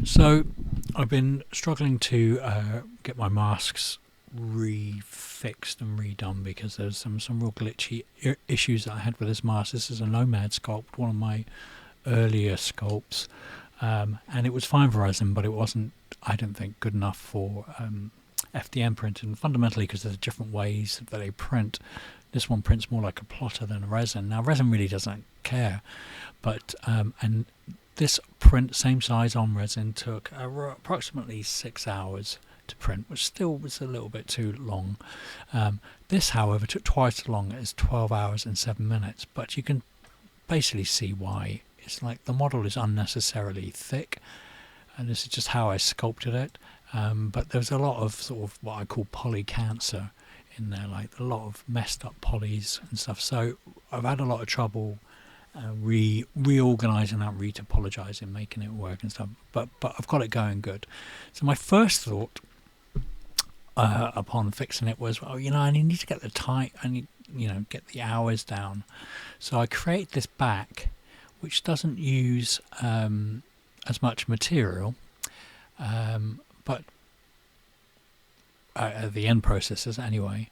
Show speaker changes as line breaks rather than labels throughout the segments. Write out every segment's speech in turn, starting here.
So I've been struggling to get my masks refixed and redone because there's some real glitchy issues that I had with this mask. This is a Nomad sculpt, one of my earlier sculpts, and it was fine for resin, but it wasn't, I don't think, good enough for FDM printing, fundamentally because there's different ways that they print. This one prints more like a plotter than a resin. Now resin really doesn't care, but and this print, same size on resin, took approximately 6 hours to print, which still was a little bit too long. This, however, took twice as long. It's 12 hours and 7 minutes, but you can basically see why. It's like the model is unnecessarily thick, and this is just how I sculpted it. But there's a lot of sort of what I call poly cancer in there, like a lot of messed up polys and stuff. So I've had a lot of trouble reorganizing that, retopologizing, making it work and stuff, but I've got it going good. So my first thought upon fixing it was, well, I need to get the time, I need, get the hours down. So I create this back which doesn't use as much material, but the end processors anyway,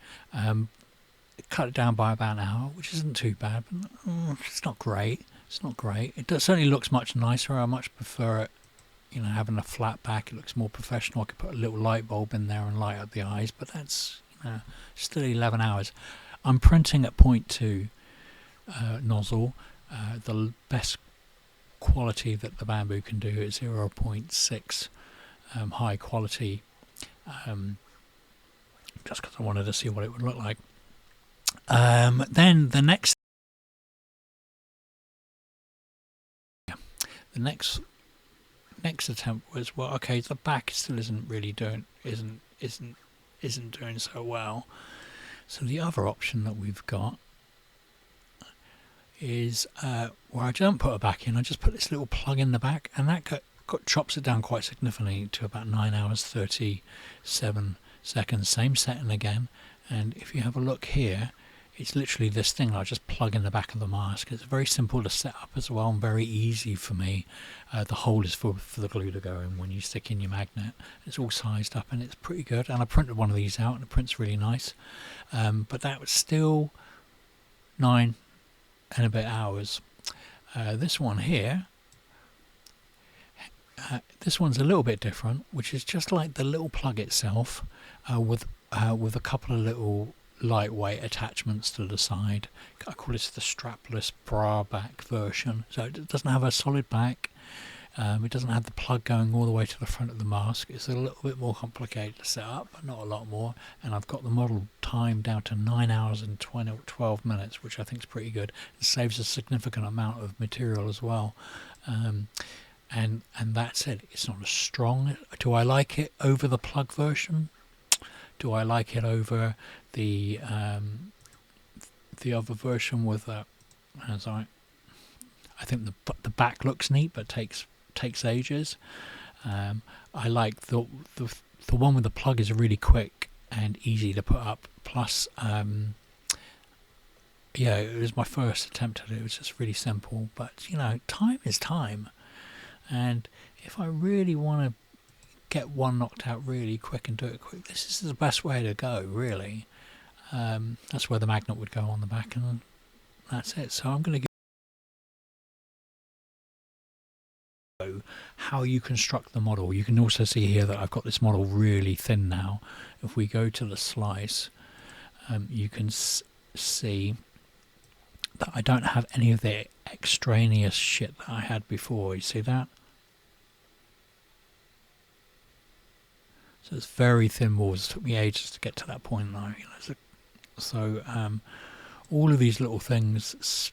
cut it down by about an hour, which isn't too bad, but it's not great. It's not great. It certainly looks much nicer. I much prefer it, having a flat back. It looks more professional. I could put a little light bulb in there and light up the eyes, but that's still 11 hours. I'm printing at 0.2 nozzle. The best quality that the Bamboo can do is 0.6 high quality, just because I wanted to see what it would look like. Then the next attempt was, well, okay, the back still isn't doing so well. So the other option that we've got is where I don't put a back in, I just put this little plug in the back, and that chops it down quite significantly to about 9 hours 37 seconds. Same setting again, and if you have a look here, it's literally this thing I just plug in the back of the mask. It's very simple to set up as well, and very easy for me. The hole is for the glue to go in when you stick in your magnet. It's all sized up and it's pretty good, and I printed one of these out and it prints really nice, but that was still 9 and a bit hours. This one here, this one's a little bit different, which is just like the little plug itself, with a couple of little lightweight attachments to the side. I call this the strapless bra back version. So it doesn't have a solid back. It doesn't have the plug going all the way to the front of the mask. It's a little bit more complicated to set up, but not a lot more. And I've got the model time down to 9 hours and 12 minutes, which I think is pretty good. It saves a significant amount of material as well. And that's it. It's not as strong. Do I like it over the plug version? Do I like it over the other version with that? I think the back looks neat, but takes ages. I like the one with the plug is really quick and easy to put up. Plus, yeah, it was my first attempt at it. It was just really simple, but time is time, and if I really want to get one knocked out really quick and do it quick, this is the best way to go, really. That's where the magnet would go on the back, and that's it. So I'm going to go how you construct the model. You can also see here that I've got this model really thin now. If we go to the slice, you can see that I don't have any of the extraneous shit that I had before. You see that? So it's very thin walls. It took me ages to get to that point though. So all of these little things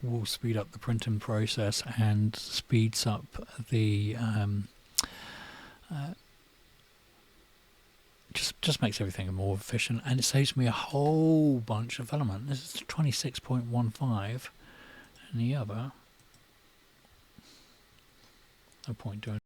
will speed up the printing process and speeds up the just makes everything more efficient, and it saves me a whole bunch of filament. This is 26.15 and the other, no point doing